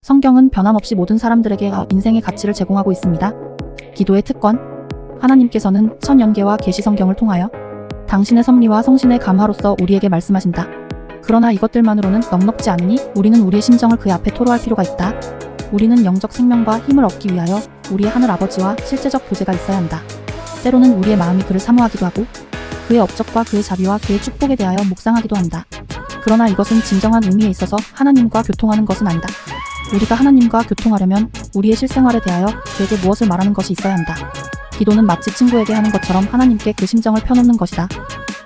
성경은 변함없이 모든 사람들에게 인생의 가치를 제공하고 있습니다. 기도의 특권. 하나님께서는 천연계와 계시 성경을 통하여 당신의 섭리와 성신의 감화로서 우리에게 말씀하신다. 그러나 이것들만으로는 넉넉지 않으니 우리는 우리의 심정을 그의 앞에 토로할 필요가 있다. 우리는 영적 생명과 힘을 얻기 위하여 우리의 하늘 아버지와 실제적 교제가 있어야 한다. 때로는 우리의 마음이 그를 사모하기도 하고 그의 업적과 그의 자비와 그의 축복에 대하여 묵상하기도 한다. 그러나 이것은 진정한 의미에 있어서 하나님과 교통하는 것은 아니다. 우리가 하나님과 교통하려면 우리의 실생활에 대하여 그에게 무엇을 말하는 것이 있어야 한다. 기도는 마치 친구에게 하는 것처럼 하나님께 그 심정을 펴놓는 것이다.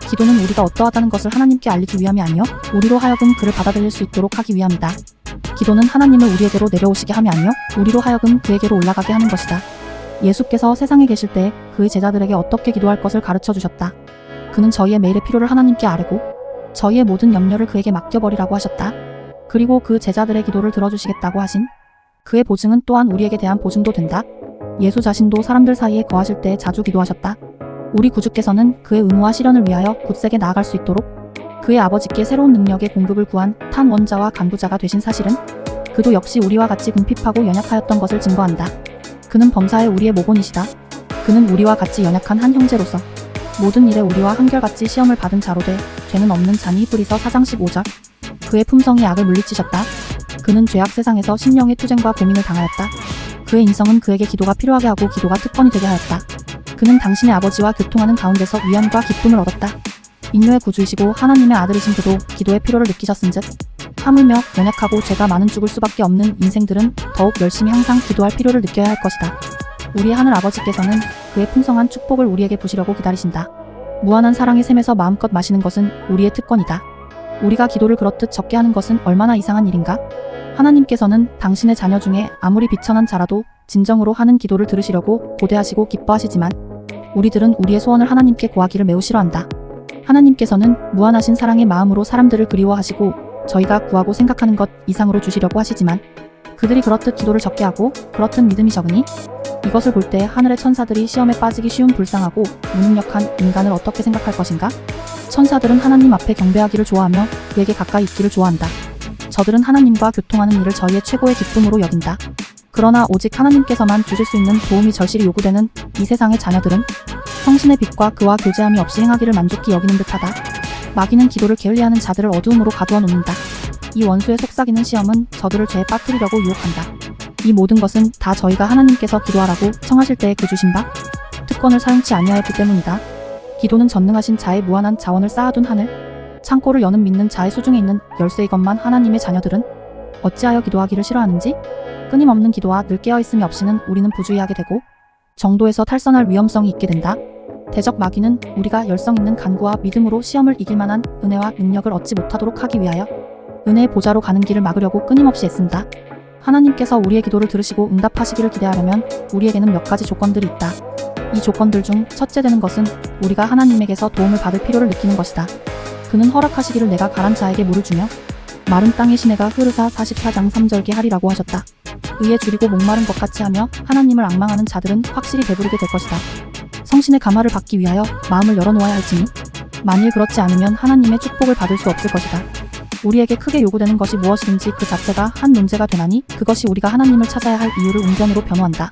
기도는 우리가 어떠하다는 것을 하나님께 알리기 위함이 아니요 우리로 하여금 그를 받아들일 수 있도록 하기 위함이다. 기도는 하나님을 우리에게로 내려오시게 함이 아니요 우리로 하여금 그에게로 올라가게 하는 것이다. 예수께서 세상에 계실 때 그의 제자들에게 어떻게 기도할 것을 가르쳐 주셨다. 그는 저희의 매일의 필요를 하나님께 아뢰고 저희의 모든 염려를 그에게 맡겨버리라고 하셨다. 그리고 그 제자들의 기도를 들어주시겠다고 하신 그의 보증은 또한 우리에게 대한 보증도 된다. 예수 자신도 사람들 사이에 거하실 때 자주 기도하셨다. 우리 구주께서는 그의 의무와 실현을 위하여 굳세게 나아갈 수 있도록 그의 아버지께 새로운 능력의 공급을 구한 탄원자와 간부자가 되신 사실은 그도 역시 우리와 같이 궁핍하고 연약하였던 것을 증거한다. 그는 범사에 우리의 모본이시다. 그는 우리와 같이 연약한 한 형제로서 모든 일에 우리와 한결같이 시험을 받은 자로 돼 죄는 없는 자니 히브리서 4장 15절. 그의 품성이 악을 물리치셨다. 그는 죄악 세상에서 심령의 투쟁과 고민을 당하였다. 그의 인성은 그에게 기도가 필요하게 하고 기도가 특권이 되게 하였다. 그는 당신의 아버지와 교통하는 가운데서 위안과 기쁨을 얻었다. 인류의 구주이시고 하나님의 아들이신 그도 기도의 필요를 느끼셨은즉 하물며 연약하고 죄가 많은 죽을 수밖에 없는 인생들은 더욱 열심히 항상 기도할 필요를 느껴야 할 것이다. 우리의 하늘 아버지께서는 그의 풍성한 축복을 우리에게 부시려고 기다리신다. 무한한 사랑의 샘에서 마음껏 마시는 것은 우리의 특권이다. 우리가 기도를 그렇듯 적게 하는 것은 얼마나 이상한 일인가? 하나님께서는 당신의 자녀 중에 아무리 비천한 자라도 진정으로 하는 기도를 들으시려고 고대하시고 기뻐하시지만 우리들은 우리의 소원을 하나님께 고하기를 매우 싫어한다. 하나님께서는 무한하신 사랑의 마음으로 사람들을 그리워하시고 저희가 구하고 생각하는 것 이상으로 주시려고 하시지만 그들이 그렇듯 기도를 적게 하고 그렇듯 믿음이 적으니 이것을 볼 때 하늘의 천사들이 시험에 빠지기 쉬운 불쌍하고 무능력한 인간을 어떻게 생각할 것인가? 천사들은 하나님 앞에 경배하기를 좋아하며 그에게 가까이 있기를 좋아한다. 저들은 하나님과 교통하는 일을 저희의 최고의 기쁨으로 여긴다. 그러나 오직 하나님께서만 주실 수 있는 도움이 절실히 요구되는 이 세상의 자녀들은 성신의 빛과 그와 교제함이 없이 행하기를 만족히 여기는 듯하다. 마귀는 기도를 게을리하는 자들을 어두움으로 가두어 놓는다. 이 원수의 속삭이는 시험은 저들을 죄에 빠뜨리려고 유혹한다. 이 모든 것은 다 저희가 하나님께서 기도하라고 청하실 때에 그 주신 바 특권을 사용치 아니하였기 때문이다. 기도는 전능하신 자의 무한한 자원을 쌓아둔 하늘 창고를 여는 믿는 자의 수중에 있는 열쇠이건만 하나님의 자녀들은 어찌하여 기도하기를 싫어하는지 끊임없는 기도와 늘 깨어있음이 없이는 우리는 부주의하게 되고 정도에서 탈선할 위험성이 있게 된다. 대적 마귀는 우리가 열성 있는 간구와 믿음으로 시험을 이길 만한 은혜와 능력을 얻지 못하도록 하기 위하여 은혜의 보좌로 가는 길을 막으려고 끊임없이 애쓴다. 하나님께서 우리의 기도를 들으시고 응답하시기를 기대하려면 우리에게는 몇 가지 조건들이 있다. 이 조건들 중 첫째 되는 것은 우리가 하나님에게서 도움을 받을 필요를 느끼는 것이다. 그는 허락하시기를 내가 가란 자에게 물을 주며 마른 땅의 시내가 흐르사 44장 3절께 하리라고 하셨다. 의에 줄이고 목마른 것 같이 하며 하나님을 앙망하는 자들은 확실히 배부르게 될 것이다. 성신의 감화를 받기 위하여 마음을 열어놓아야 할지니 만일 그렇지 않으면 하나님의 축복을 받을 수 없을 것이다. 우리에게 크게 요구되는 것이 무엇이든지 그 자체가 한 문제가 되나니 그것이 우리가 하나님을 찾아야 할 이유를 웅변으로 변호한다.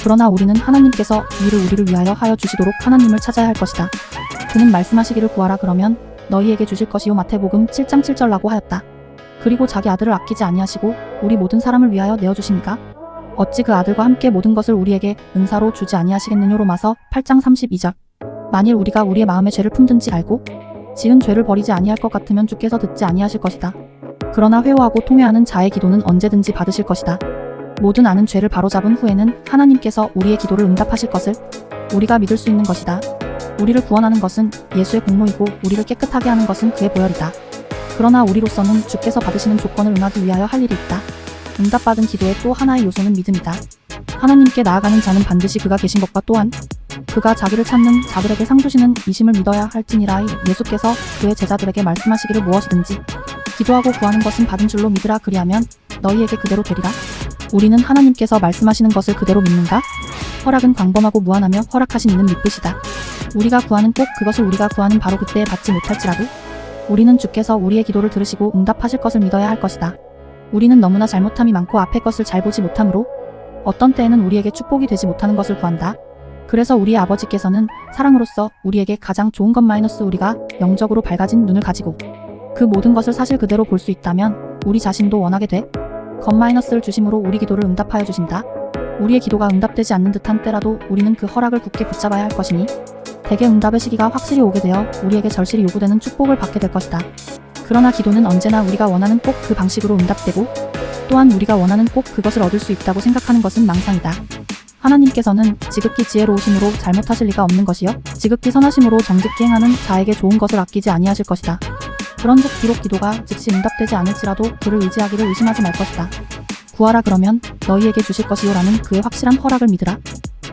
그러나 우리는 하나님께서 이를 우리를 위하여 하여 주시도록 하나님을 찾아야 할 것이다. 그는 말씀하시기를 구하라 그러면 너희에게 주실 것이요 마태복음 7장 7절라고 하였다. 그리고 자기 아들을 아끼지 아니하시고 우리 모든 사람을 위하여 내어주십니까? 어찌 그 아들과 함께 모든 것을 우리에게 은사로 주지 아니하시겠느냐 로마서 8장 32절. 만일 우리가 우리의 마음에 죄를 품든지 알고 지은 죄를 버리지 아니할 것 같으면 주께서 듣지 아니하실 것이다. 그러나 회오하고 통회하는 자의 기도는 언제든지 받으실 것이다. 모든 아는 죄를 바로잡은 후에는 하나님께서 우리의 기도를 응답하실 것을 우리가 믿을 수 있는 것이다. 우리를 구원하는 것은 예수의 공로이고 우리를 깨끗하게 하는 것은 그의 보혈이다. 그러나 우리로서는 주께서 받으시는 조건을 응하기 위하여 할 일이 있다. 응답받은 기도의 또 하나의 요소는 믿음이다. 하나님께 나아가는 자는 반드시 그가 계신 것과 또한 그가 자기를 찾는 자들에게 상 주시는 이심을 믿어야 할지니라. 예수께서 그의 제자들에게 말씀하시기를 무엇이든지 기도하고 구하는 것은 받은 줄로 믿으라 그리하면 너희에게 그대로 되리라. 우리는 하나님께서 말씀하시는 것을 그대로 믿는가? 허락은 광범하고 무한하며 허락하신 이는 미쁘시다. 우리가 구하는 꼭 그것을 우리가 구하는 바로 그때에 받지 못할지라도 우리는 주께서 우리의 기도를 들으시고 응답하실 것을 믿어야 할 것이다. 우리는 너무나 잘못함이 많고 앞의 것을 잘 보지 못하므로 어떤 때에는 우리에게 축복이 되지 못하는 것을 구한다. 그래서 우리의 아버지께서는 사랑으로서 우리에게 가장 좋은 것 마이너스 우리가 영적으로 밝아진 눈을 가지고 그 모든 것을 사실 그대로 볼 수 있다면 우리 자신도 원하게 돼 것 마이너스를 주심으로 우리 기도를 응답하여 주신다. 우리의 기도가 응답되지 않는 듯한 때라도 우리는 그 허락을 굳게 붙잡아야 할 것이니 대개 응답의 시기가 확실히 오게 되어 우리에게 절실히 요구되는 축복을 받게 될 것이다. 그러나 기도는 언제나 우리가 원하는 꼭 그 방식으로 응답되고 또한 우리가 원하는 꼭 그것을 얻을 수 있다고 생각하는 것은 망상이다. 하나님께서는 지극히 지혜로우심으로 잘못하실 리가 없는 것이요 지극히 선하심으로 정직히 행하는 자에게 좋은 것을 아끼지 아니하실 것이다. 그런즉 비록 기도가 즉시 응답되지 않을지라도 그를 의지하기를 의심하지 말 것이다. 구하라 그러면 너희에게 주실 것이요 라는 그의 확실한 허락을 믿으라.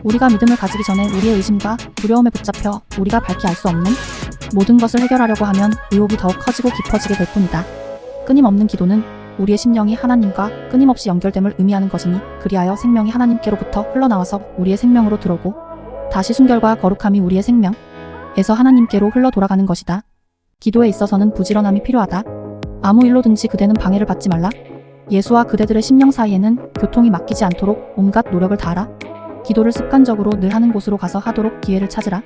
우리가 믿음을 가지기 전에 우리의 의심과 두려움에 붙잡혀 우리가 밝히 알 수 없는 모든 것을 해결하려고 하면 의혹이 더욱 커지고 깊어지게 될 뿐이다. 끊임없는 기도는 우리의 심령이 하나님과 끊임없이 연결됨을 의미하는 것이니 그리하여 생명이 하나님께로부터 흘러나와서 우리의 생명으로 들어오고 다시 순결과 거룩함이 우리의 생명에서 하나님께로 흘러 돌아가는 것이다. 기도에 있어서는 부지런함이 필요하다. 아무 일로든지 그대는 방해를 받지 말라. 예수와 그대들의 심령 사이에는 교통이 막히지 않도록 온갖 노력을 다하라. 기도를 습관적으로 늘 하는 곳으로 가서 하도록 기회를 찾으라.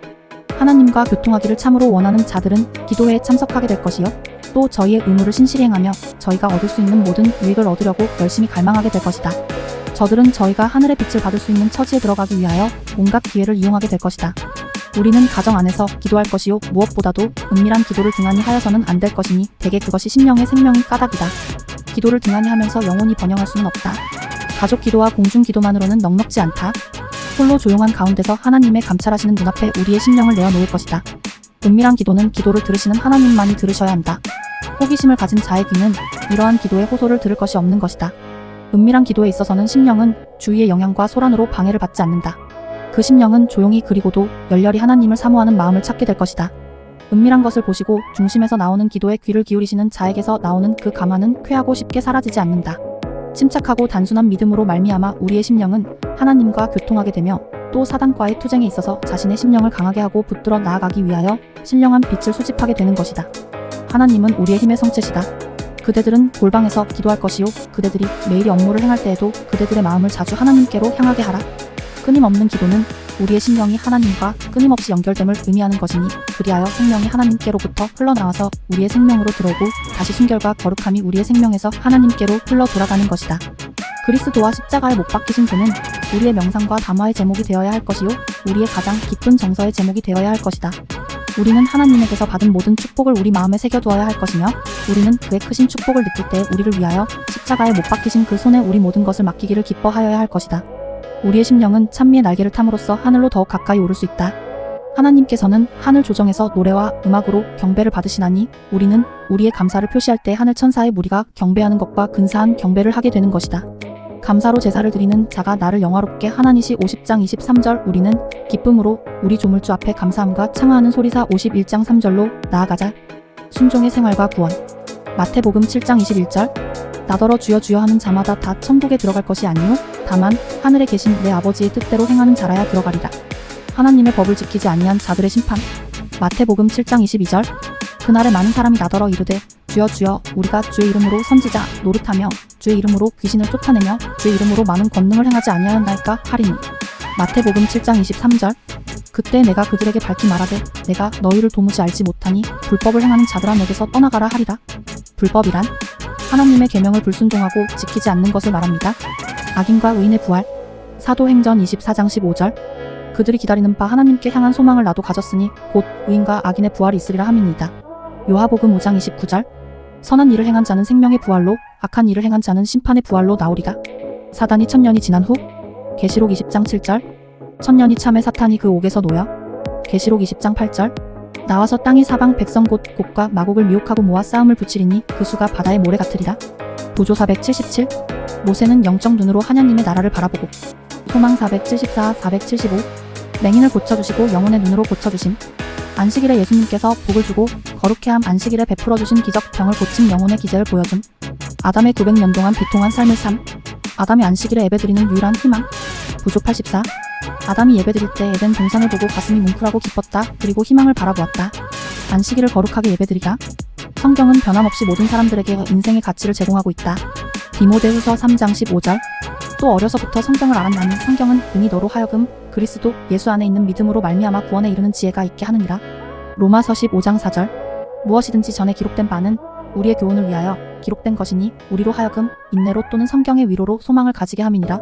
하나님과 교통하기를 참으로 원하는 자들은 기도회에 참석하게 될 것이요 또 저희의 의무를 신실히 행하며 저희가 얻을 수 있는 모든 유익을 얻으려고 열심히 갈망하게 될 것이다. 저들은 저희가 하늘의 빛을 받을 수 있는 처지에 들어가기 위하여 온갖 기회를 이용하게 될 것이다. 우리는 가정 안에서 기도할 것이요 무엇보다도 은밀한 기도를 등한히 하여서는 안 될 것이니 대개 그것이 심령의 생명이 까닭이다. 기도를 등한히 하면서 영혼이 번영할 수는 없다. 가족 기도와 공중 기도만으로는 넉넉지 않다. 홀로 조용한 가운데서 하나님의 감찰하시는 눈앞에 우리의 심령을 내어놓을 것이다. 은밀한 기도는 기도를 들으시는 하나님만이 들으셔야 한다. 호기심을 가진 자의 귀는 이러한 기도의 호소를 들을 것이 없는 것이다. 은밀한 기도에 있어서는 심령은 주위의 영향과 소란으로 방해를 받지 않는다. 그 심령은 조용히 그리고도 열렬히 하나님을 사모하는 마음을 찾게 될 것이다. 은밀한 것을 보시고 중심에서 나오는 기도에 귀를 기울이시는 자에게서 나오는 그 감화는 쾌하고 쉽게 사라지지 않는다. 침착하고 단순한 믿음으로 말미암아 우리의 심령은 하나님과 교통하게 되며 또 사단과의 투쟁에 있어서 자신의 심령을 강하게 하고 붙들어 나아가기 위하여 신령한 빛을 수집하게 되는 것이다. 하나님은 우리의 힘의 성체시다. 그대들은 골방에서 기도할 것이요 그대들이 매일 업무를 행할 때에도 그대들의 마음을 자주 하나님께로 향하게 하라. 끊임없는 기도는 우리의 심령이 하나님과 끊임없이 연결됨을 의미하는 것이니 그리하여 생명이 하나님께로부터 흘러나와서 우리의 생명으로 들어오고 다시 순결과 거룩함이 우리의 생명에서 하나님께로 흘러 돌아가는 것이다. 그리스도와 십자가에 못 박히신 그는 우리의 명상과 담화의 제목이 되어야 할 것이요 우리의 가장 기쁜 정서의 제목이 되어야 할 것이다. 우리는 하나님에게서 받은 모든 축복을 우리 마음에 새겨두어야 할 것이며 우리는 그의 크신 축복을 느낄 때 우리를 위하여 십자가에 못 박히신 그 손에 우리 모든 것을 맡기기를 기뻐하여야 할 것이다. 우리의 심령은 찬미의 날개를 탐으로써 하늘로 더욱 가까이 오를 수 있다. 하나님께서는 하늘 조정에서 노래와 음악으로 경배를 받으시나니 우리는 우리의 감사를 표시할 때 하늘 천사의 무리가 경배하는 것과 근사한 경배를 하게 되는 것이다. 감사로 제사를 드리는 자가 나를 영화롭게 하나니시 50장 23절 우리는 기쁨으로 우리 조물주 앞에 감사함과 창화하는 소리사 51장 3절로 나아가자. 순종의 생활과 구원 마태복음 7장 21절 나더러 주여 주여 하는 자마다 다 천국에 들어갈 것이 아니요 다만 하늘에 계신 내 아버지의 뜻대로 행하는 자라야 들어가리라. 하나님의 법을 지키지 아니한 자들의 심판 마태복음 7장 22절 그날에 많은 사람이 나더러 이르되 주여 주여 우리가 주의 이름으로 선지자 노릇하며 주의 이름으로 귀신을 쫓아내며 주의 이름으로 많은 권능을 행하지 아니하였나이까 하리니 마태복음 7장 23절 그때 내가 그들에게 밝히 말하되 내가 너희를 도무지 알지 못하니 불법을 행하는 자들아 내게서 떠나가라 하리라. 불법이란 하나님의 계명을 불순종하고 지키지 않는 것을 말합니다. 악인과 의인의 부활 사도행전 24장 15절 그들이 기다리는 바 하나님께 향한 소망을 나도 가졌으니 곧 의인과 악인의 부활이 있으리라 함이니이다. 요하복음 5장 29절 선한 일을 행한 자는 생명의 부활로 악한 일을 행한 자는 심판의 부활로 나오리라. 사단이 천년이 지난 후 계시록 20장 7절 천년이 참에 사탄이 그 옥에서 놓여 계시록 20장 8절 나와서 땅의 사방 백성 곧 곡과 마곡을 미혹하고 모아 싸움을 붙이리니 그 수가 바다의 모래 같으리라. 보조 477 모세는 영적 눈으로 하나님의 나라를 바라보고 소망 474 475 맹인을 고쳐주시고 영혼의 눈으로 고쳐주심 안식일에 예수님께서 복을 주고 거룩해함 안식일에 베풀어주신 기적 병을 고침 영혼의 기제를 보여줌 아담의 900년 동안 비통한 삶의 삶 아담이 안식일에 예배드리는 유일한 희망 보조 84 아담이 예배드릴 때 에덴 동산을 보고 가슴이 뭉클하고 기뻤다. 그리고 희망을 바라보았다. 안식일을 거룩하게 예배드리라. 성경은 변함없이 모든 사람들에게 인생의 가치를 제공하고 있다. 디모데후서 3장 15절. 또 어려서부터 성경을 알았나니 성경은 능히 너로 하여금 그리스도 예수 안에 있는 믿음으로 말미암아 구원에 이르는 지혜가 있게 하느니라. 로마서 15장 4절. 무엇이든지 전에 기록된 바는 우리의 교훈을 위하여 기록된 것이니 우리로 하여금 인내로 또는 성경의 위로로 소망을 가지게 함이니라.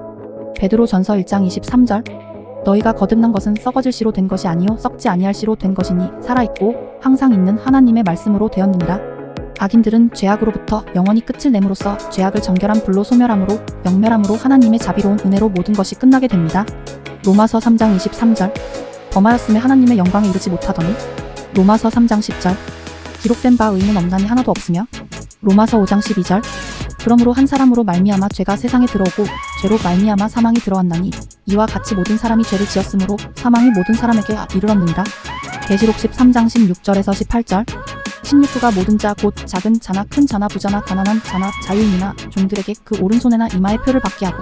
베드로전서 1장 23절. 너희가 거듭난 것은 썩어질 씨로 된 것이 아니요 썩지 아니할 씨로 된 것이니 살아있고 항상 있는 하나님의 말씀으로 되었느니라. 악인들은 죄악으로부터 영원히 끝을 내므로써 죄악을 정결한 불로 소멸함으로 영멸함으로 하나님의 자비로운 은혜로 모든 것이 끝나게 됩니다. 로마서 3장 23절. 범하였음에 하나님의 영광에 이르지 못하더니. 로마서 3장 10절. 기록된 바 의인은 없나니 하나도 없으며. 로마서 5장 12절. 그러므로 한 사람으로 말미암아 죄가 세상에 들어오고 죄로 말미암아 사망이 들어왔나니 이와 같이 모든 사람이 죄를 지었으므로 사망이 모든 사람에게 이르렀느니라. 계시록 13장 16절에서 18절. 16부가 모든 자 곧 작은 자나 큰 자나 부자나 가난한 자나 자유인이나 종들에게 그 오른손에나 이마에 표를 받게 하고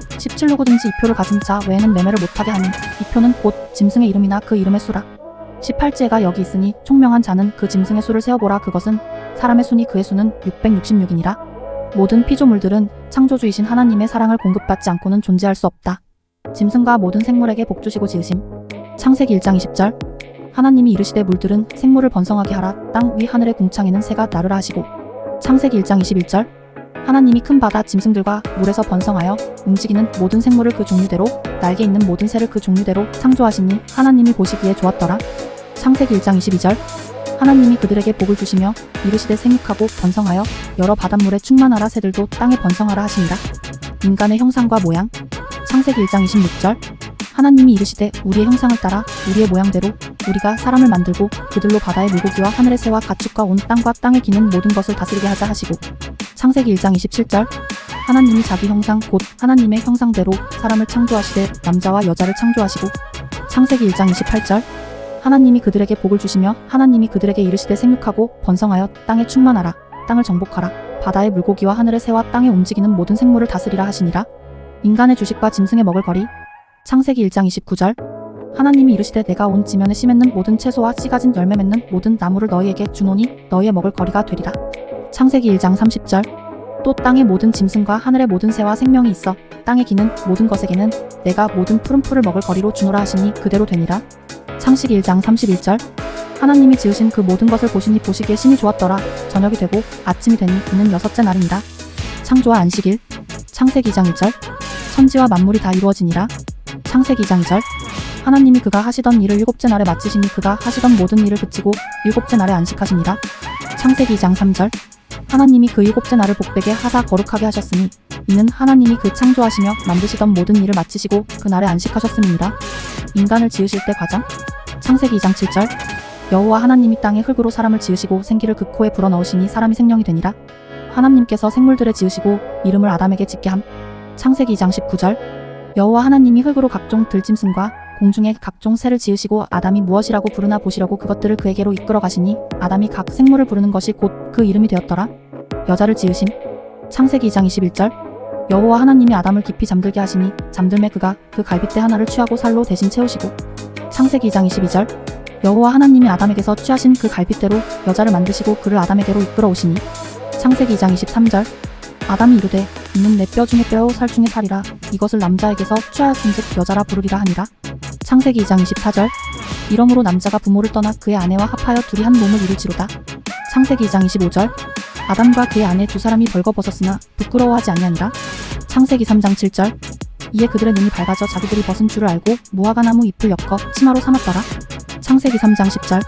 17로고든지 이 표를 가진 자 외에는 매매를 못하게 하니 이 표는 곧 짐승의 이름이나 그 이름의 수라. 18제가 여기 있으니 총명한 자는 그 짐승의 수를 세어보라. 그것은 사람의 수니 그의 수는 666이니라. 모든 피조물들은 창조주이신 하나님의 사랑을 공급받지 않고는 존재할 수 없다. 짐승과 모든 생물에게 복 주시고 지으심. 창세기 1장 20절. 하나님이 이르시되 물들은 생물을 번성하게 하라. 땅 위 하늘의 궁창에는 새가 나르라 하시고. 창세기 1장 21절. 하나님이 큰 바다 짐승들과 물에서 번성하여 움직이는 모든 생물을 그 종류대로 날개 있는 모든 새를 그 종류대로 창조하시니 하나님이 보시기에 좋았더라. 창세기 1장 22절. 하나님이 그들에게 복을 주시며 이르시되 생육하고 번성하여 여러 바닷물에 충만하라. 새들도 땅에 번성하라 하시니라. 인간의 형상과 모양. 창세기 1장 26절. 하나님이 이르시되 우리의 형상을 따라 우리의 모양대로 우리가 사람을 만들고 그들로 바다의 물고기와 하늘의 새와 가축과 온 땅과 땅에 기는 모든 것을 다스리게 하자 하시고. 창세기 1장 27절. 하나님이 자기 형상 곧 하나님의 형상대로 사람을 창조하시되 남자와 여자를 창조하시고. 창세기 1장 28절. 하나님이 그들에게 복을 주시며 하나님이 그들에게 이르시되 생육하고 번성하여 땅에 충만하라. 땅을 정복하라. 바다의 물고기와 하늘의 새와 땅에 움직이는 모든 생물을 다스리라 하시니라. 인간의 주식과 짐승의 먹을 거리. 창세기 1장 29절. 하나님이 이르시되 내가 온 지면에 씨 맺는 모든 채소와 씨 가진 열매 맺는 모든 나무를 너희에게 주노니 너희의 먹을 거리가 되리라. 창세기 1장 30절. 또 땅의 모든 짐승과 하늘의 모든 새와 생명이 있어 땅에 기는 모든 것에게는 내가 모든 푸른 풀을 먹을 거리로 주노라 하시니 그대로 되니라. 창세기 1장 31절. 하나님이 지으신 그 모든 것을 보시니 보시기에 심히 좋았더라. 저녁이 되고 아침이 되니 이는 여섯째 날이니라. 창조와 안식일. 창세기 2장 1절. 천지와 만물이 다 이루어지니라. 창세기 2장 2절. 하나님이 그가 하시던 일을 일곱째 날에 마치시니 그가 하시던 모든 일을 그치고 일곱째 날에 안식하시니라. 창세기 2장 3절. 하나님이 그 일곱째 날을 복되게 하사 거룩하게 하셨으니 이는 하나님이 그 창조하시며 만드시던 모든 일을 마치시고 그 날에 안식하셨음이니라. 인간을 지으실 때 과정. 창세기 2장 7절. 여호와 하나님이 땅에 흙으로 사람을 지으시고 생기를 그 코에 불어넣으시니 사람이 생명이 되니라. 하나님께서 생물들을 지으시고 이름을 아담에게 짓게 함. 창세기 2장 19절. 여호와 하나님이 흙으로 각종 들짐승과 공중의 각종 새를 지으시고 아담이 무엇이라고 부르나 보시려고 그것들을 그에게로 이끌어 가시니 아담이 각 생물을 부르는 것이 곧 그 이름이 되었더라. 여자를 지으심. 창세기 2장 21절. 여호와 하나님이 아담을 깊이 잠들게 하시니 잠들매 그가 그 갈빗대 하나를 취하고 살로 대신 채우시고. 창세기 2장 22절. 여호와 하나님이 아담에게서 취하신 그 갈빗대로 여자를 만드시고 그를 아담에게로 이끌어 오시니. 창세기 2장 23절. 아담이 이르되 이는 내 뼈 중에 뼈요 살 중에 살이라. 이것을 남자에게서 취하였은즉 여자라 부르리라 하니라. 창세기 2장 24절. 이러므로 남자가 부모를 떠나 그의 아내와 합하여 둘이 한 몸을 이룰지로다. 창세기 2장 25절. 아담과 그의 아내 두 사람이 벌거벗었으나 부끄러워하지 아니하니라. 창세기 3장 7절. 이에 그들의 눈이 밝아져 자기들이 벗은 줄을 알고 무화과나무 잎을 엮어 치마로 삼았더라. 창세기 3장 10절.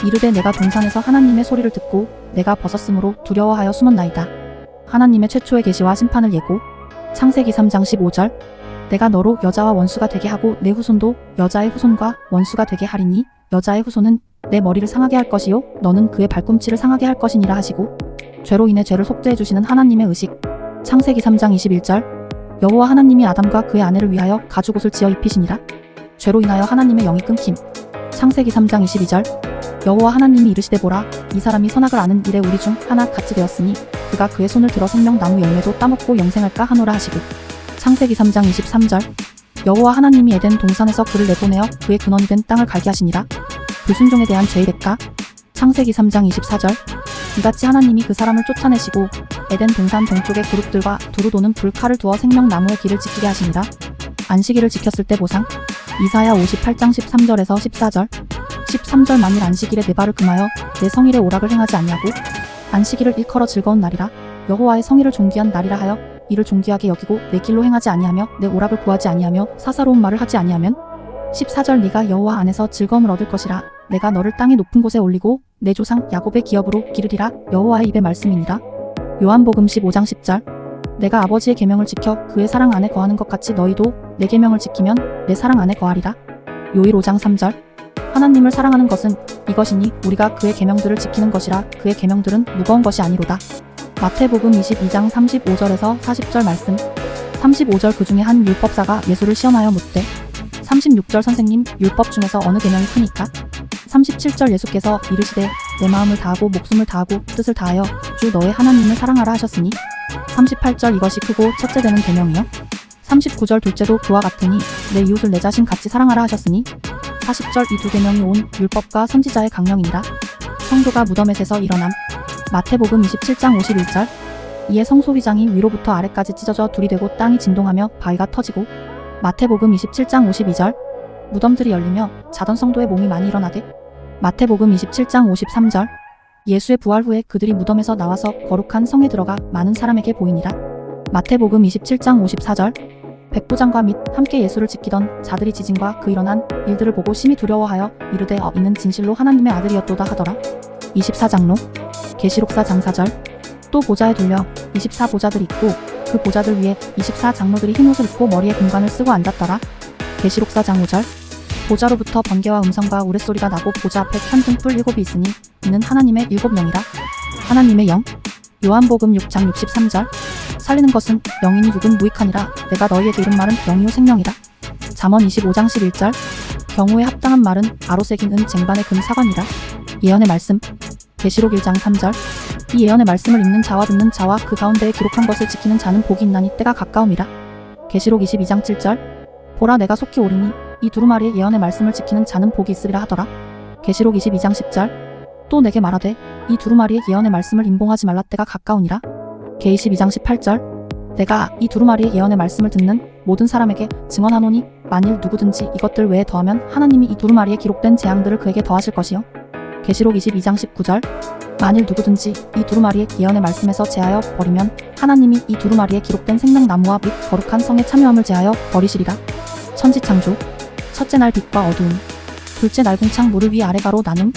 이르되 내가 동산에서 하나님의 소리를 듣고 내가 벗었으므로 두려워하여 숨었나이다. 하나님의 최초의 계시와 심판을 예고. 창세기 3장 15절. 내가 너로 여자와 원수가 되게 하고 내 후손도 여자의 후손과 원수가 되게 하리니 여자의 후손은 내 머리를 상하게 할 것이요 너는 그의 발꿈치를 상하게 할 것이니라 하시고. 죄로 인해 죄를 속죄해 주시는 하나님의 의식. 창세기 3장 21절. 여호와 하나님이 아담과 그의 아내를 위하여 가죽옷을 지어 입히시니라. 죄로 인하여 하나님의 영이 끊김. 창세기 3장 22절. 여호와 하나님이 이르시되 보라 이 사람이 선악을 아는 일에 우리 중 하나 같이 되었으니 그가 그의 손을 들어 생명나무 열매도 따먹고 영생할까 하노라 하시고. 창세기 3장 23절. 여호와 하나님이 에덴 동산에서 그를 내보내어 그의 근원이 된 땅을 갈게 하시니라. 불순종에 대한 죄의 대가. 창세기 3장 24절. 이같이 하나님이 그 사람을 쫓아내시고 에덴 동산 동쪽의 그룹들과 두루 도는 불칼을 두어 생명나무의 길을 지키게 하시니라. 안식일을 지켰을 때 보상. 이사야 58장 13절에서 14절. 13절 만일 안식일에 내 발을 금하여 내 성일의 오락을 행하지 아니하고 안식일을 일컬어 즐거운 날이라 여호와의 성일을 존귀한 날이라 하여 이를 존귀하게 여기고 내 길로 행하지 아니하며 내 오락을 구하지 아니하며 사사로운 말을 하지 아니하면 14절 네가 여호와 안에서 즐거움을 얻을 것이라 내가 너를 땅의 높은 곳에 올리고 내 조상 야곱의 기업으로 기르리라 여호와의 입의 말씀이니라. 요한복음 15장 10절. 내가 아버지의 계명을 지켜 그의 사랑 안에 거하는 것 같이 너희도 내 계명을 지키면 내 사랑 안에 거하리라. 요일 5장 3절. 하나님을 사랑하는 것은 이것이니 우리가 그의 계명들을 지키는 것이라 그의 계명들은 무거운 것이 아니로다. 마태복음 22장 35절에서 40절 말씀. 35절 그 중에 한 율법사가 예수를 시험하여 묻되 36절 선생님 율법 중에서 어느 계명이 크니까? 37절 예수께서 이르시되 내 마음을 다하고 목숨을 다하고 뜻을 다하여 주 너의 하나님을 사랑하라 하셨으니 38절 이것이 크고 첫째 되는 계명이요 39절 둘째도 그와 같으니 내 이웃을 내 자신 같이 사랑하라 하셨으니 40절 이 두 계명이 온 율법과 선지자의 강령이니라. 성도가 무덤에서 일어남. 마태복음 27장 51절. 이에 성소휘장이 위로부터 아래까지 찢어져 둘이 되고 땅이 진동하며 바위가 터지고. 마태복음 27장 52절. 무덤들이 열리며 자던 성도의 몸이 많이 일어나되. 마태복음 27장 53절. 예수의 부활 후에 그들이 무덤에서 나와서 거룩한 성에 들어가 많은 사람에게 보이니라. 마태복음 27장 54절. 백부장과 및 함께 예수를 지키던 자들이 지진과 그 일어난 일들을 보고 심히 두려워하여 이르되 이는 진실로 하나님의 아들이었도다 하더라. 24장로. 계시록사 장사절. 또 보좌에 둘려 24보좌들이 있고 그 보좌들 위에 24장로들이 흰옷을 입고 머리에 금관을 쓰고 앉았더라. 계시록사 장5절. 보좌로부터 번개와 음성과 우레소리가 나고 보좌 앞에 켠 등불 7이 있으니 이는 하나님의 7영이라. 하나님의 영. 요한복음 6장 63절. 살리는 것은 영이니 육은 무익하니라. 내가 너희에게 이른 말은 영이요 생명이라. 잠언 25장 11절. 경우에 합당한 말은 아로새긴 은 쟁반의 금 사관이라. 예언의 말씀. 계시록 1장 3절. 이 예언의 말씀을 읽는 자와 듣는 자와 그 가운데에 기록한 것을 지키는 자는 복이 있나니 때가 가까움이라. 계시록 22장 7절. 보라 내가 속히 오리니 이 두루마리의 예언의 말씀을 지키는 자는 복이 있으리라 하더라. 계시록 22장 10절. 또 내게 말하되 이 두루마리의 예언의 말씀을 임봉하지 말라 때가 가까우니라. 계 22장 18절. 내가 이 두루마리의 예언의 말씀을 듣는 모든 사람에게 증언하노니 만일 누구든지 이것들 외에 더하면 하나님이 이 두루마리에 기록된 재앙들을 그에게 더하실 것이요. 계시록 22장 19절. 만일 누구든지 이 두루마리의 예언의 말씀에서 제하여 버리면 하나님이 이 두루마리에 기록된 생명나무와 및 거룩한 성의 참여함을 제하여 버리시리라. 천지창조. 첫째 날 빛과 어두움. 둘째 날 궁창 물을 위 아래가로 나눔.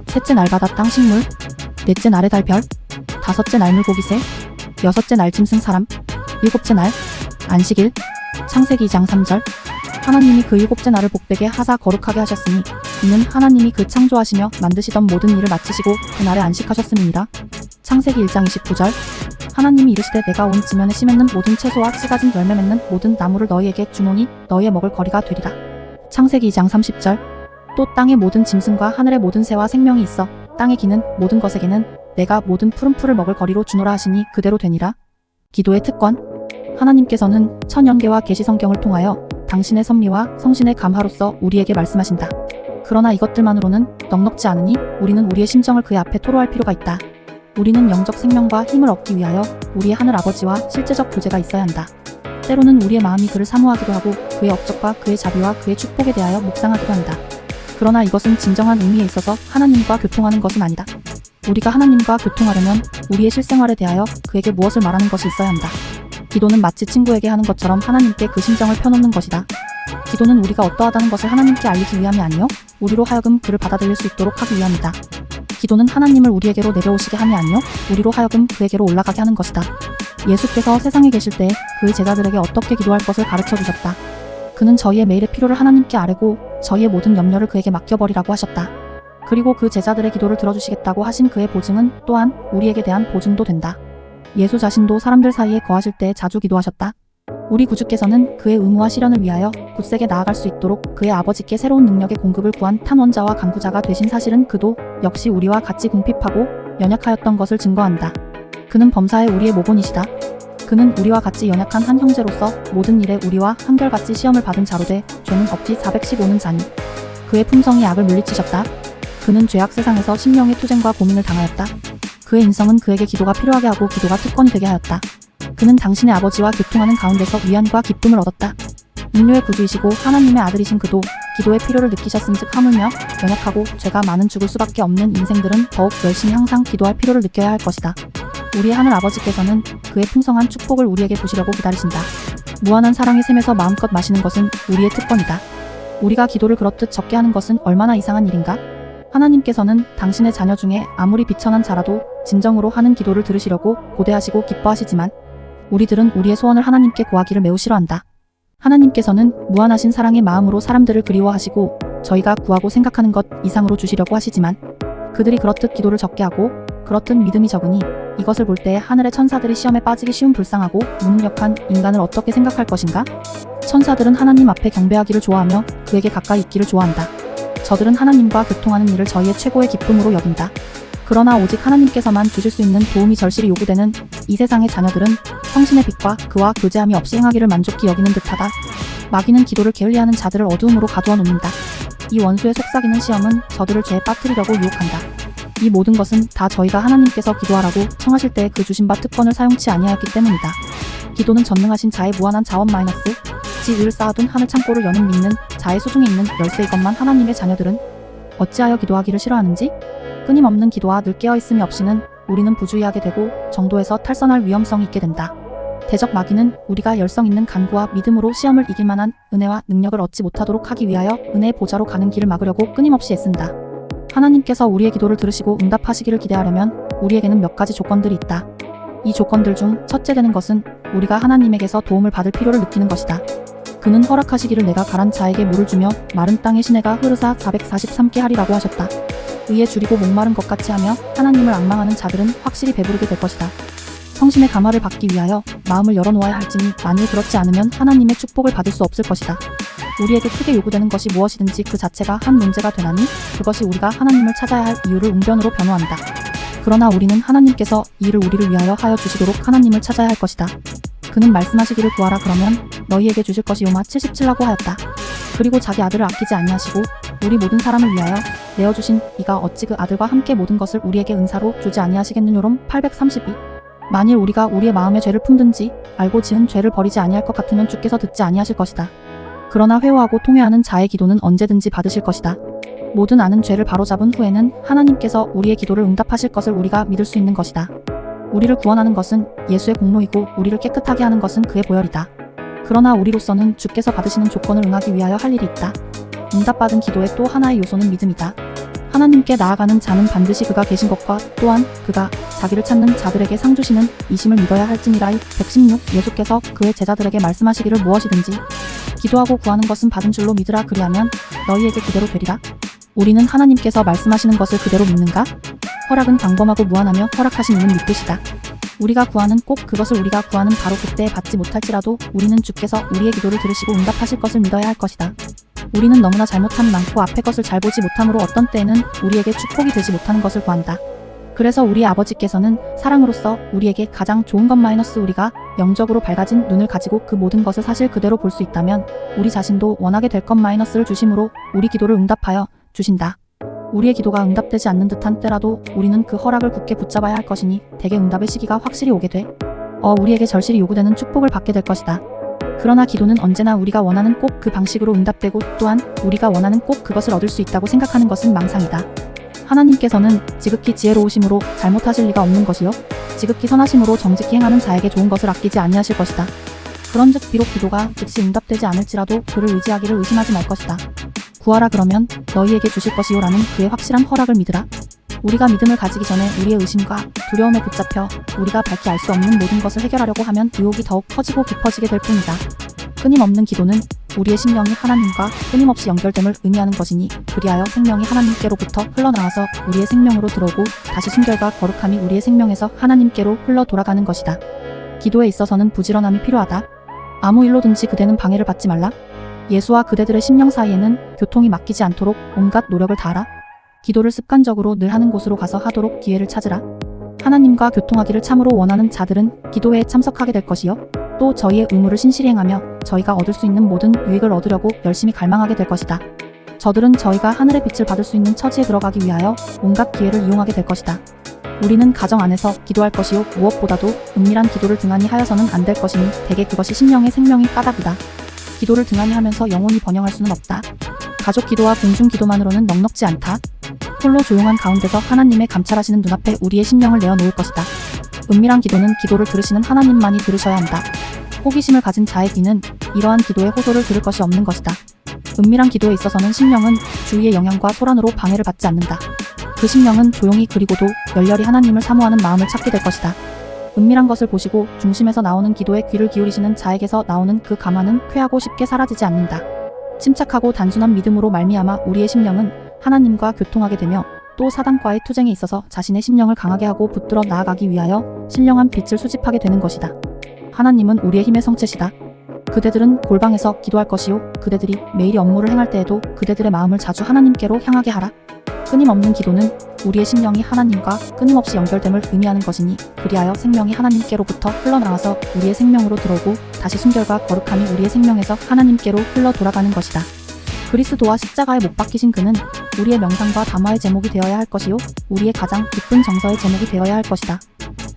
셋째 날 바다 땅 식물. 넷째 날의 달별. 다섯째 날 물고기새. 여섯째 날 짐승 사람. 일곱째 날 안식일. 창세기 2장 3절. 하나님이 그 일곱째 날을 복되게 하사 거룩하게 하셨으니 이는 하나님이 그 창조하시며 만드시던 모든 일을 마치시고 그 날에 안식하셨음이니라. 창세기 1장 29절. 하나님이 이르시되 내가 온 지면에 씨 맺는 모든 채소와 씨 가진 열매 맺는 모든 나무를 너희에게 주노니 너희의 먹을 거리가 되리라. 창세기 2장 30절. 또 땅의 모든 짐승과 하늘의 모든 새와 생명이 있어 땅에 기는 모든 것에게는 내가 모든 푸른 풀을 먹을 거리로 주노라 하시니 그대로 되니라. 기도의 특권. 하나님께서는 천연계와 계시성경을 통하여 당신의 섭리와 성신의 감화로서 우리에게 말씀하신다. 그러나 이것들만으로는 넉넉지 않으니 우리는 우리의 심정을 그의 앞에 토로할 필요가 있다. 우리는 영적 생명과 힘을 얻기 위하여 우리의 하늘 아버지와 실제적 교제가 있어야 한다. 때로는 우리의 마음이 그를 사모하기도 하고 그의 업적과 그의 자비와 그의 축복에 대하여 묵상하기도 한다. 그러나 이것은 진정한 의미에 있어서 하나님과 교통하는 것은 아니다. 우리가 하나님과 교통하려면 우리의 실생활에 대하여 그에게 무엇을 말하는 것이 있어야 한다. 기도는 마치 친구에게 하는 것처럼 하나님께 그 심정을 펴놓는 것이다. 기도는 우리가 어떠하다는 것을 하나님께 알리기 위함이 아니요 우리로 하여금 그를 받아들일 수 있도록 하기 위함이다. 기도는 하나님을 우리에게로 내려오시게 함이 아니요 우리로 하여금 그에게로 올라가게 하는 것이다. 예수께서 세상에 계실 때 그의 제자들에게 어떻게 기도할 것을 가르쳐 주셨다. 그는 저희의 매일의 필요를 하나님께 아뢰고 저희의 모든 염려를 그에게 맡겨버리라고 하셨다. 그리고 그 제자들의 기도를 들어주시겠다고 하신 그의 보증은 또한 우리에게 대한 보증도 된다. 예수 자신도 사람들 사이에 거하실 때 자주 기도하셨다. 우리 구주께서는 그의 의무와 실현을 위하여 굳세게 나아갈 수 있도록 그의 아버지께 새로운 능력의 공급을 구한 탄원자와 강구자가 되신 사실은 그도 역시 우리와 같이 궁핍하고 연약하였던 것을 증거한다. 그는 범사에 우리의 모본이시다. 그는 우리와 같이 연약한 한 형제로서 모든 일에 우리와 한결같이 시험을 받은 자로 돼 죄는 없지 415는 자니 그의 품성이 악을 물리치셨다. 그는 죄악 세상에서 심령의 투쟁과 고민을 당하였다. 그의 인성은 그에게 기도가 필요하게 하고 기도가 특권이 되게 하였다. 그는 당신의 아버지와 교통하는 가운데서 위안과 기쁨을 얻었다. 인류의 구주이시고 하나님의 아들이신 그도 기도의 필요를 느끼셨음즉 하물며 연약하고 죄가 많은 죽을 수밖에 없는 인생들은 더욱 열심히 항상 기도할 필요를 느껴야 할 것이다. 우리의 하늘 아버지께서는 그의 풍성한 축복을 우리에게 부시려고 기다리신다. 무한한 사랑의 샘에서 마음껏 마시는 것은 우리의 특권이다. 우리가 기도를 그렇듯 적게 하는 것은 얼마나 이상한 일인가? 하나님께서는 당신의 자녀 중에 아무리 비천한 자라도 진정으로 하는 기도를 들으시려고 고대하시고 기뻐하시지만 우리들은 우리의 소원을 하나님께 고하기를 매우 싫어한다. 하나님께서는 무한하신 사랑의 마음으로 사람들을 그리워하시고 저희가 구하고 생각하는 것 이상으로 주시려고 하시지만 그들이 그렇듯 기도를 적게 하고 그렇듯 믿음이 적으니 이것을 볼 때 하늘의 천사들이 시험에 빠지기 쉬운 불쌍하고 무능력한 인간을 어떻게 생각할 것인가? 천사들은 하나님 앞에 경배하기를 좋아하며 그에게 가까이 있기를 좋아한다. 저들은 하나님과 교통하는 일을 저희의 최고의 기쁨으로 여긴다. 그러나 오직 하나님께서만 주실 수 있는 도움이 절실히 요구되는 이 세상의 자녀들은 성신의 빛과 그와 교제함이 없이 행하기를 만족히 여기는 듯하다. 마귀는 기도를 게을리하는 자들을 어두움으로 가두어 놓는다. 이 원수의 속삭이는 시험은 저들을 죄에 빠뜨리려고 유혹한다. 이 모든 것은 다 저희가 하나님께서 기도하라고 청하실 때 그 주신 바 특권을 사용치 아니하였기 때문이다. 기도는 전능하신 자의 무한한 자원 마이너스 지을 쌓아둔 하늘 창고를 여는 믿는 자의 소중에 있는 열쇠이건만 하나님의 자녀들은 어찌하여 기도하기를 싫어하는지? 끊임없는 기도와 늘 깨어있음이 없이는 우리는 부주의하게 되고 정도에서 탈선할 위험성이 있게 된다. 대적 마귀는 우리가 열성 있는 간구와 믿음으로 시험을 이길 만한 은혜와 능력을 얻지 못하도록 하기 위하여 은혜의 보좌로 가는 길을 막으려고 끊임없이 애쓴다. 하나님께서 우리의 기도를 들으시고 응답하시기를 기대하려면 우리에게는 몇 가지 조건들이 있다. 이 조건들 중 첫째 되는 것은 우리가 하나님에게서 도움을 받을 필요를 느끼는 것이다. 그는 허락하시기를 내가 가란 자에게 물을 주며 마른 땅에 시내가 흐르사 443개 하리라고 하셨다. 의에 줄이고 목마른 것 같이 하며 하나님을 앙망하는 자들은 확실히 배부르게 될 것이다. 성신의 감화를 받기 위하여 마음을 열어놓아야 할지니 만일 그렇지 않으면 하나님의 축복을 받을 수 없을 것이다. 우리에게 크게 요구되는 것이 무엇이든지 그 자체가 한 문제가 되나니 그것이 우리가 하나님을 찾아야 할 이유를 웅변으로 변호한다. 그러나 우리는 하나님께서 이 일을 우리를 위하여 하여 주시도록 하나님을 찾아야 할 것이다. 그는 말씀하시기를 구하라 그러면 너희에게 주실 것이 요마 77라고 하였다. 그리고 자기 아들을 아끼지 아니하시고 우리 모든 사람을 위하여 내어주신 이가 어찌 그 아들과 함께 모든 것을 우리에게 은사로 주지 아니하시겠느냐롬 832. 만일 우리가 우리의 마음에 죄를 품든지 알고 지은 죄를 버리지 아니할 것 같으면 주께서 듣지 아니하실 것이다. 그러나 회오하고 통회하는 자의 기도는 언제든지 받으실 것이다. 모든 아는 죄를 바로잡은 후에는 하나님께서 우리의 기도를 응답하실 것을 우리가 믿을 수 있는 것이다. 우리를 구원하는 것은 예수의 공로이고 우리를 깨끗하게 하는 것은 그의 보혈이다. 그러나 우리로서는 주께서 받으시는 조건을 응하기 위하여 할 일이 있다. 응답받은 기도의 또 하나의 요소는 믿음이다. 하나님께 나아가는 자는 반드시 그가 계신 것과 또한 그가 자기를 찾는 자들에게 상 주시는 이심을 믿어야 할지니라. 116 예수께서 그의 제자들에게 말씀하시기를 무엇이든지 기도하고 구하는 것은 받은 줄로 믿으라 그리하면 너희에게 그대로 되리라. 우리는 하나님께서 말씀하시는 것을 그대로 믿는가? 허락은 광범하고 무한하며 허락하신 이는 믿으시다. 우리가 구하는 꼭 그것을 우리가 구하는 바로 그때에 받지 못할지라도 우리는 주께서 우리의 기도를 들으시고 응답하실 것을 믿어야 할 것이다. 우리는 너무나 잘못함이 많고 앞의 것을 잘 보지 못함으로 어떤 때에는 우리에게 축복이 되지 못하는 것을 구한다. 그래서 우리 아버지께서는 사랑으로서 우리에게 가장 좋은 것 마이너스 우리가 영적으로 밝아진 눈을 가지고 그 모든 것을 사실 그대로 볼 수 있다면 우리 자신도 원하게 될 것 마이너스를 주심으로 우리 기도를 응답하여 주신다. 우리의 기도가 응답되지 않는 듯한 때라도 우리는 그 허락을 굳게 붙잡아야 할 것이니 대개 응답의 시기가 확실히 오게 돼 우리에게 절실히 요구되는 축복을 받게 될 것이다. 그러나 기도는 언제나 우리가 원하는 꼭 그 방식으로 응답되고 또한 우리가 원하는 꼭 그것을 얻을 수 있다고 생각하는 것은 망상이다. 하나님께서는 지극히 지혜로우심으로 잘못하실 리가 없는 것이요 지극히 선하심으로 정직히 행하는 자에게 좋은 것을 아끼지 아니하실 것이다. 그런즉 비록 기도가 즉시 응답되지 않을지라도 그를 의지하기를 의심하지 말 것이다. 구하라 그러면 너희에게 주실 것이요라는 그의 확실한 허락을 믿으라. 우리가 믿음을 가지기 전에 우리의 의심과 두려움에 붙잡혀 우리가 밝히 알 수 없는 모든 것을 해결하려고 하면 유혹이 더욱 커지고 깊어지게 될 뿐이다. 끊임없는 기도는 우리의 심령이 하나님과 끊임없이 연결됨을 의미하는 것이니 그리하여 생명이 하나님께로부터 흘러나와서 우리의 생명으로 들어오고 다시 순결과 거룩함이 우리의 생명에서 하나님께로 흘러 돌아가는 것이다. 기도에 있어서는 부지런함이 필요하다. 아무 일로든지 그대는 방해를 받지 말라. 예수와 그대들의 심령 사이에는 교통이 막히지 않도록 온갖 노력을 다하라. 기도를 습관적으로 늘 하는 곳으로 가서 하도록 기회를 찾으라. 하나님과 교통하기를 참으로 원하는 자들은 기도회에 참석하게 될 것이요 또 저희의 의무를 신실히 행하며 저희가 얻을 수 있는 모든 유익을 얻으려고 열심히 갈망하게 될 것이다. 저들은 저희가 하늘의 빛을 받을 수 있는 처지에 들어가기 위하여 온갖 기회를 이용하게 될 것이다. 우리는 가정 안에서 기도할 것이요 무엇보다도 은밀한 기도를 등한히 하여서는 안 될 것이니 대개 그것이 심령의 생명이 까닭이다. 기도를 등한히 하면서 영혼이 번영할 수는 없다. 가족 기도와 공중 기도만으로는 넉넉지 않다. 홀로 조용한 가운데서 하나님의 감찰하시는 눈앞에 우리의 심령을 내어놓을 것이다. 은밀한 기도는 기도를 들으시는 하나님만이 들으셔야 한다. 호기심을 가진 자의 귀는 이러한 기도의 호소를 들을 것이 없는 것이다. 은밀한 기도에 있어서는 심령은 주위의 영향과 소란으로 방해를 받지 않는다. 그 심령은 조용히 그리고도 열렬히 하나님을 사모하는 마음을 찾게 될 것이다. 은밀한 것을 보시고 중심에서 나오는 기도에 귀를 기울이시는 자에게서 나오는 그 감화는 쾌하고 쉽게 사라지지 않는다. 침착하고 단순한 믿음으로 말미암아 우리의 심령은 하나님과 교통하게 되며 또 사단과의 투쟁에 있어서 자신의 심령을 강하게 하고 붙들어 나아가기 위하여 신령한 빛을 수집하게 되는 것이다. 하나님은 우리의 힘의 성체시다. 그대들은 골방에서 기도할 것이요 그대들이 매일 업무를 행할 때에도 그대들의 마음을 자주 하나님께로 향하게 하라. 끊임없는 기도는 우리의 심령이 하나님과 끊임없이 연결됨을 의미하는 것이니 그리하여 생명이 하나님께로부터 흘러나와서 우리의 생명으로 들어오고 다시 순결과 거룩함이 우리의 생명에서 하나님께로 흘러 돌아가는 것이다. 그리스도와 십자가에 못 박히신 그는 우리의 명상과 담화의 제목이 되어야 할 것이요 우리의 가장 기쁜 정서의 제목이 되어야 할 것이다.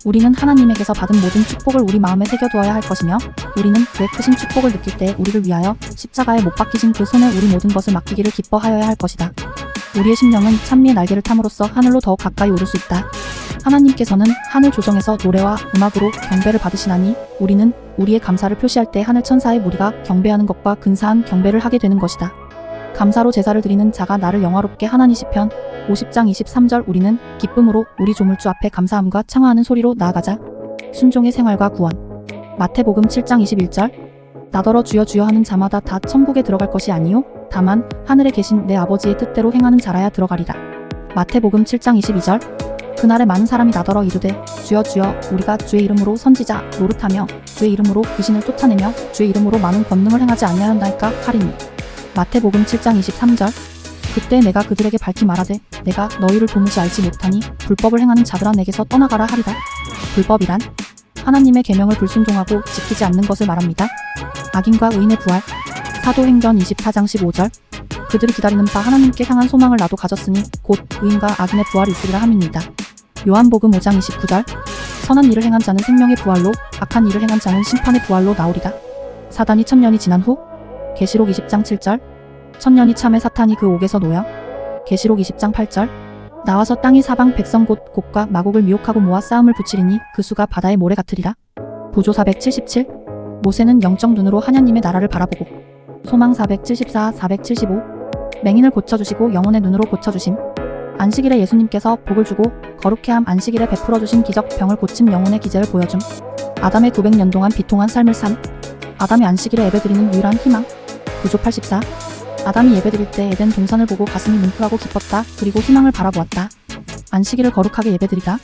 우리는 하나님에게서 받은 모든 축복을 우리 마음에 새겨두어야 할 것이며 우리는 그의 크신 축복을 느낄 때 우리를 위하여 십자가에 못 박히신 그 손에 우리 모든 것을 맡기기를 기뻐하여야 할 것이다. 우리의 심령은 찬미의 날개를 탐으로써 하늘로 더욱 가까이 오를 수 있다. 하나님께서는 하늘 조정에서 노래와 음악으로 경배를 받으시나니 우리는 우리의 감사를 표시할 때 하늘 천사의 무리가 경배하는 것과 근사한 경배를 하게 되는 것이다. 감사로 제사를 드리는 자가 나를 영화롭게 하나니 시편 50장 23절 우리는 기쁨으로 우리 조물주 앞에 감사함과 창화하는 소리로 나아가자. 순종의 생활과 구원. 마태복음 7장 21절 나더러 주여 주여 하는 자마다 다 천국에 들어갈 것이 아니요 다만 하늘에 계신 내 아버지의 뜻대로 행하는 자라야 들어가리라. 마태복음 7장 22절 그날에 많은 사람이 나더러 이르되 주여 주여 우리가 주의 이름으로 선지자 노릇하며 주의 이름으로 귀신을 쫓아내며 주의 이름으로 많은 권능을 행하지 아니하였나이까 하리니. 마태복음 7장 23절 그때 내가 그들에게 밝히 말하되 내가 너희를 도무지 알지 못하니 불법을 행하는 자들아 내게서 떠나가라 하리라. 불법이란 하나님의 계명을 불순종하고 지키지 않는 것을 말합니다. 악인과 의인의 부활. 사도행전 24장 15절 그들이 기다리는 바 하나님께 향한 소망을 나도 가졌으니 곧 의인과 악인의 부활이 있으리라 함입니다. 요한복음 5장 29절 선한 일을 행한 자는 생명의 부활로 악한 일을 행한 자는 심판의 부활로 나오리라. 사단이 1000년이 지난 후. 계시록 20장 7절 천년이 참에 사탄이 그 옥에서 놓여. 계시록 20장 8절 나와서 땅이 사방 백성 곧 곡과 마곡을 미혹하고 모아 싸움을 붙이리니 그 수가 바다의 모래 같으리라. 보조 477 모세는 영적 눈으로 하나님의 나라를 바라보고. 소망 474, 475 맹인을 고쳐주시고 영혼의 눈으로 고쳐주심. 안식일에 예수님께서 복을 주고 거룩해함 안식일에 베풀어주신 기적 병을 고침 영혼의 기제를 보여줌. 아담의 900년 동안 비통한 삶을 산. 아담이 안식일에 예배드리는 유일한 희망. 구조 84 아담이 예배드릴 때 에덴 동산을 보고 가슴이 뭉클하고 기뻤다. 그리고 희망을 바라보았다. 안식일을 거룩하게 예배드리다.